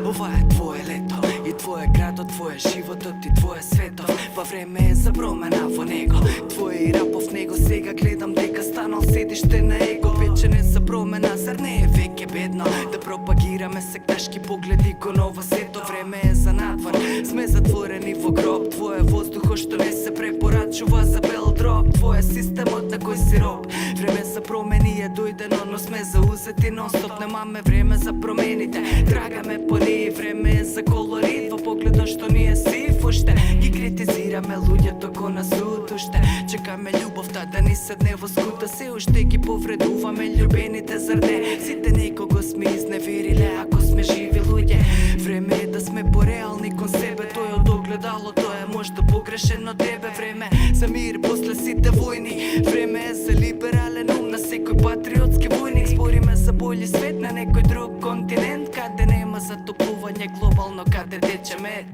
Ова е твое лето и твоје градот, твоје животот и твоје светот. Па време е за промена во него. Твоје и рапов него сега гледам дека станал седиште на его. Вече не за промена, зар не е веќе бедно да пропагираме секташки погледи кон ова сето? Време е за надвор, сме затворени во гроб. Твоје воздухо што не се препорачува за бел дроб. Твоје системот на кој си роб. Време за промени е дојдено, но сме заузети нон-стоп. Немаме време за промените, трагаме по ние. Време е за колорит во погледот што ние си уште ги критизираме луѓето кон нас уште. Чекаме љубовта да ни седне во скута, се уште ги повредуваме љубените, зар не? Сите некого сме изневериле ако сме живи луѓе. Време е да сме пореални кон себе, тој од огледало, тој е можда погрешен од тебе. Време за мир после сите војни, време е за либерален ум на секој патриотски војник. Спориме за бољи свет на некој друг континент, каде нема затоплување глобално, каде тече мед.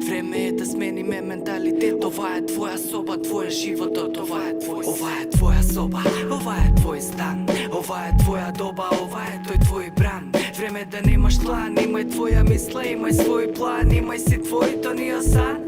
Време е да смениме менталитет. Ова е твоја соба, твој животот, ова е твоја соба, ова е твој стан, ова е твоја доба, ова е тој твој бран. Време да немаш тлан, имај твоја мисла, имај свој план, имај си твојто нио сан.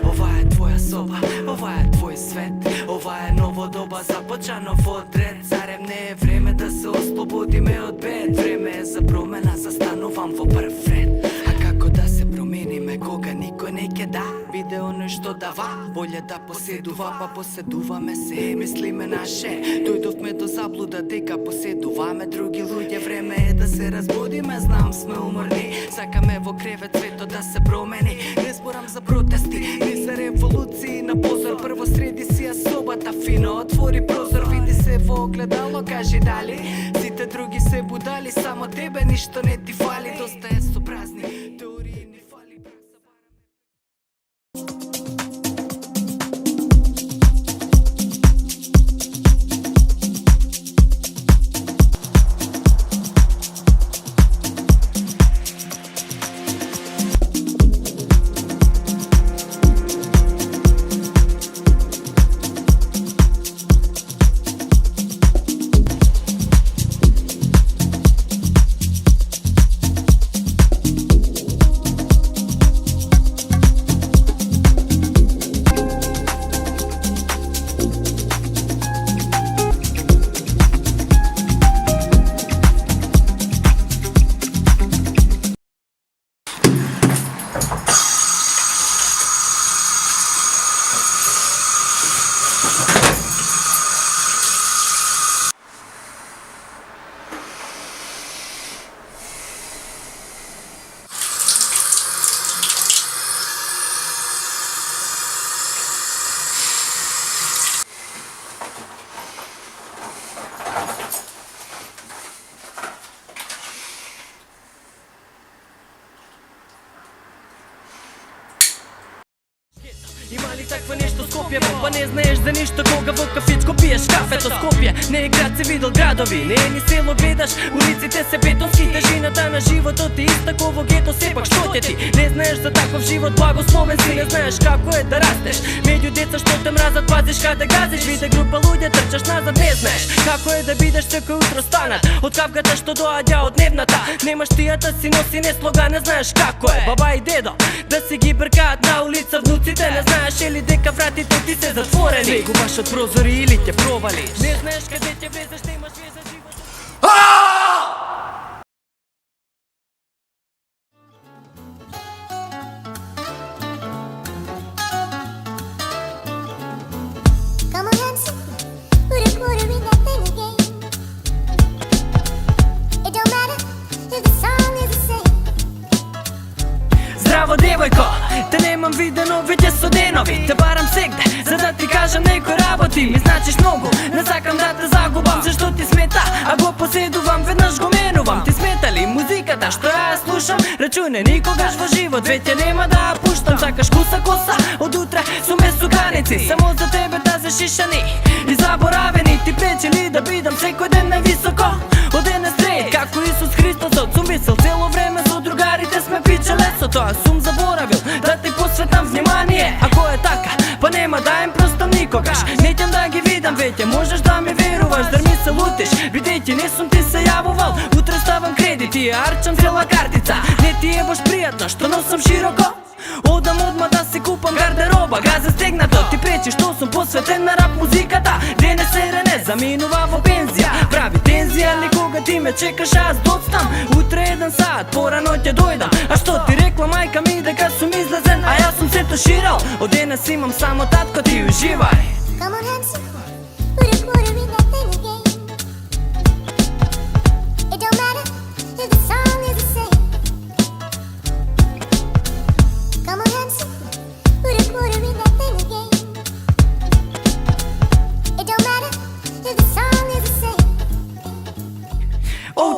Ова е твоја соба, ова е твој свет, ова е ново доба, започано во одред. Зарем не е време да се ослободиме од бед? Време е за промена, застанувам во прв ред. А како да се промениме кога никој не ќе да биде оној што дава? Боле да поседува, па поседуваме се, мислиме наше. Дојдовме до заблуда дека поседуваме други луѓе. Време е да се разбудиме, знам сме уморни, сакаме во кревет светот да се промени. Не зборам за протести, не за револуции на позор. Прво среди си ја собата фино, отвори прозор, види се во огледало, кажи дали сите други се будали, само тебе ништо не ти фали. Доста е со празни теории, не фали брак за Има ли таква нешто Скопје, па не знаеш за ништо кога во кафичко пиеш кафето? Скопје не е град, се видел градови, не е ни село, гледаш, улиците се бетонски. Тежината на животот е иста ко во гето, сепак што те ти? Не знаеш за таков живот, благословен си, не знаеш како е да растеш меѓу деца што те мразат, пазиш каде газиш. Виде група луѓе, трчаш назад, не знаеш како е да бидеш секој утро станат од кавгата што доаѓа од дневната. Немаш тијата си носи не слога, не знаеш како е баба и дедо да си ги бркаат на улица внуците. Не знаеш или дека вратите ти се затворени, бегуваш од прозори или ќе провалиш. Не знаеш каде ќе влезеш, немаш веза животот. Здраво девојко, те немам видено веќе со денови. Те барам сегде, за да ти кажам некој работи. Ми значиш многу, не сакам да те загубам. Зашто ти смета, а го поседувам, веднаш го менувам. Ти смета ли музиката што ја слушам? Рачуне никогаш во живот веќе нема да ја пуштам. Сакаш коса, од утре su me suganici, samo za tebe da zašišani i zaboraveni. Ti prećeli da bidam sveko den najvisoko od ene straight, kako Isus Hristos od sum misel. Cijelo vreme su drugari te sme piće leso, to a sum zaboravil da ti posvetam vnimanije. Ako je taka, pa nema da im prostam nikogaš, nećem da gi vidam, već možeš da mi verovaš, dar mi se lutiš, videti nisam ti se javoval. Utre stavam kredit i arčam cijela kartica, ne ti je baš prijatno što nosam široko. Odam odmah da si kupam garderoba, gaza stegnato, ti preći što sam posveten na rap muzikata. Dene serene, zaminuvavo penzija, pravi tenzija, ali koga ti me čekaš, ja zdoctam. Utre 1 sat, porano te dojdam, a što ti rekla majka mi da kad sam izlazen, a ja sam se tuširal. Od danas imam samo tatko, ti uživaj. Come on, Hansi, put a quarter in that thing again. It don't matter if the song is the same. Come on, Hansi, put a quarter in that thing again. It don't matter if the song is the same.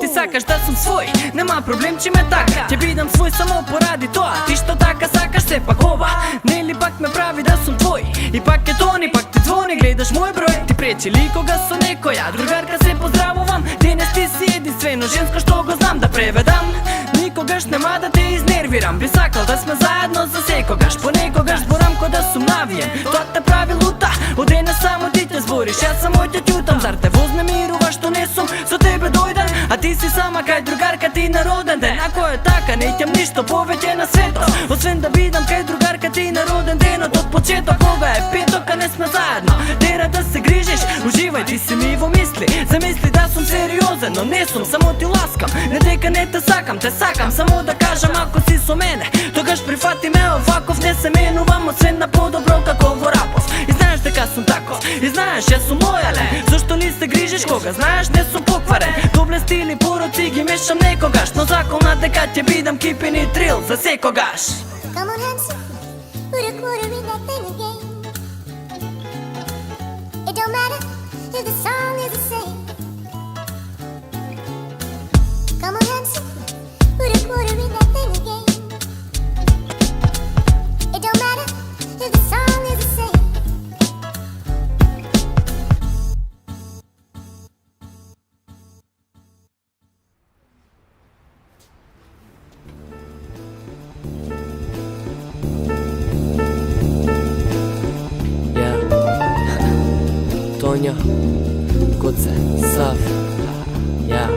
Ti sakaš da sam svoj, nema problem či me taka. Te bidam svoj, samo poradi to, a ti što taka sakaš se pak ova. Ne li pak me pravi da sam tvoj, ipak je to ni pak ti zvoni, gledaš moj broj. Ti preći likoga su neko, ja drugarka se pozdravovam. Danas ti si jedinstveno žensko što go znam da prevedam. Nikogaš nema da te iznerviram, bi sakal da sme zajedno za sekogaš. Po nekogaš zboram ko da sum navijen, to te pravi luta. Od danas samo ti te zboriš, ja samo te ćutam. Zar te voznemiruva što nesum za tebe dojdan, a ti si sama kaj drugarka ti na roden den. Ako je taka, nećem ništo poveće na sveto, osvem da bidam kaj drugarka ti na roden den. Od početka koga je petoka ne sme zajedno tera da se grižiš, uživaj ti si mi vo misli. Zamisli da sam seriozan, no ne sam, samo ti laskam. Ne deka ne te sakam, samo da kažem ako si so mene, togaš prihvati me ovakov, ne se menuvamo sve na podobro kako vorapov. I znaš da kad sam tako, i znaš ja sam lojalen, zašto li se grižiš koga znaš, ne sam pokvaren. Doble stili, puro cigi, mešam nekogaš, no zakon na te kad te bidam kipini drill za sekogaš. Come on, Hansi, put a quarter in that thing again. It don't matter if the song is the same. Come on, Hansi, put a quarter in that thing again. It don't matter if the song is the same. Tonja, Goce, Sav, ja.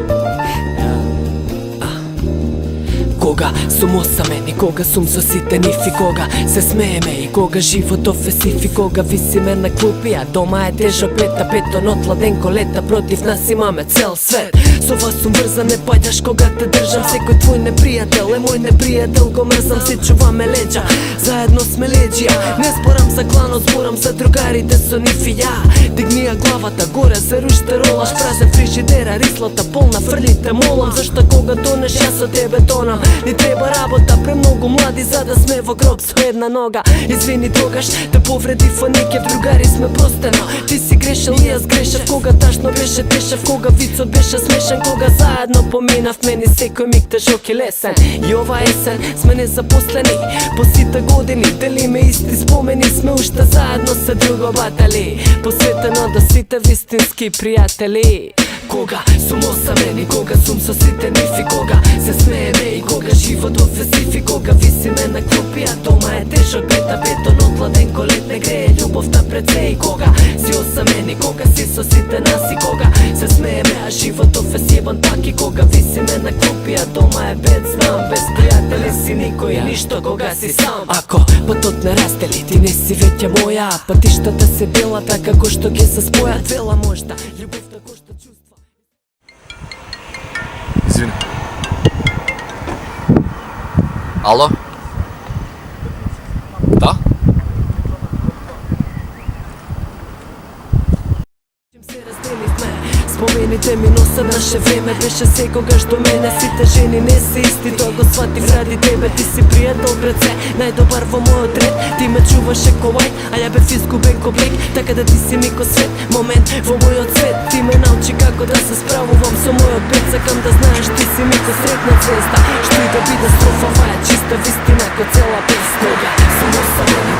Koga sum osameni, koga sum sositen ifi, koga se smeje me i koga život ofesifi, koga visi me na klupi, a doma je težak peta, petonotla denko leta, protiv nas ima me cel svet. S ova sum brza, ne paljaš koga te držam, sekoj tvoj neprijatelj, moj neprijatelj ko mrzam, si čuva me leđa, zajedno sme leđija. Ne sporam za klano, zboram za drugari, te su nifi ja. Dignija glavata gore, se rušte rolaš, prazan frižidera, rislata polna, frljite molam. Zašta koga toneš, ja sa tebe tonam. Ni treba rabota, premnogo mladi za da sme vo grob s jedna noga. Izvini drogaš, te povredi fonike, drugari sme prosteno. Ti si grešel i ja zgrešav, koga tašno beše tešav, koga vico beše smešan, koga zajedno pominav, meni sekoj mig težok i lesan. I ova jesen sme nezaposleni, po sita godini, deli me isti spomeni, sme ušta zajedno sa drugo batali, posveteno da si te vistinski prijatelji. Koga sum osameni, koga sum sositen ifi, koga se smeje me i koga život ofesifi, koga visi me na klupi, a doma je težak peta, beton otladenko let ne greje ljubov ta pred sve. I koga si osameni, koga si sositen nas i koga se smeje me, a život ofesivan tak. I koga visi me na klupi, a doma je bed, znam, bez prijatelji si niko i ništo, koga si sam. Ako pa tot ne rasteli, ti nisi vetja moja, pa ti šta da se dela taka ko što ge se spoja, tvela možda ljubav tako što čustva. Izvini. Alo? Da? Spomenite mi no sad naše vreme, beše sekogaš do mene, si te ženi ne si isti, to go shvatim radi tebe. Ti si prijatelj pred sve, najdobar vo moj odred, ti me čuvaš eko white, a ja be fisku beko black, taka da ti si mi ko svet, moment vo moj odsvet. Ti me nauči kako da se spravujem so moj opet, zakam da znaš ti si mi ko sretna cesta, što i da bi da strofa vaja, čista vistina ko cela pesma. Koga sam osamena,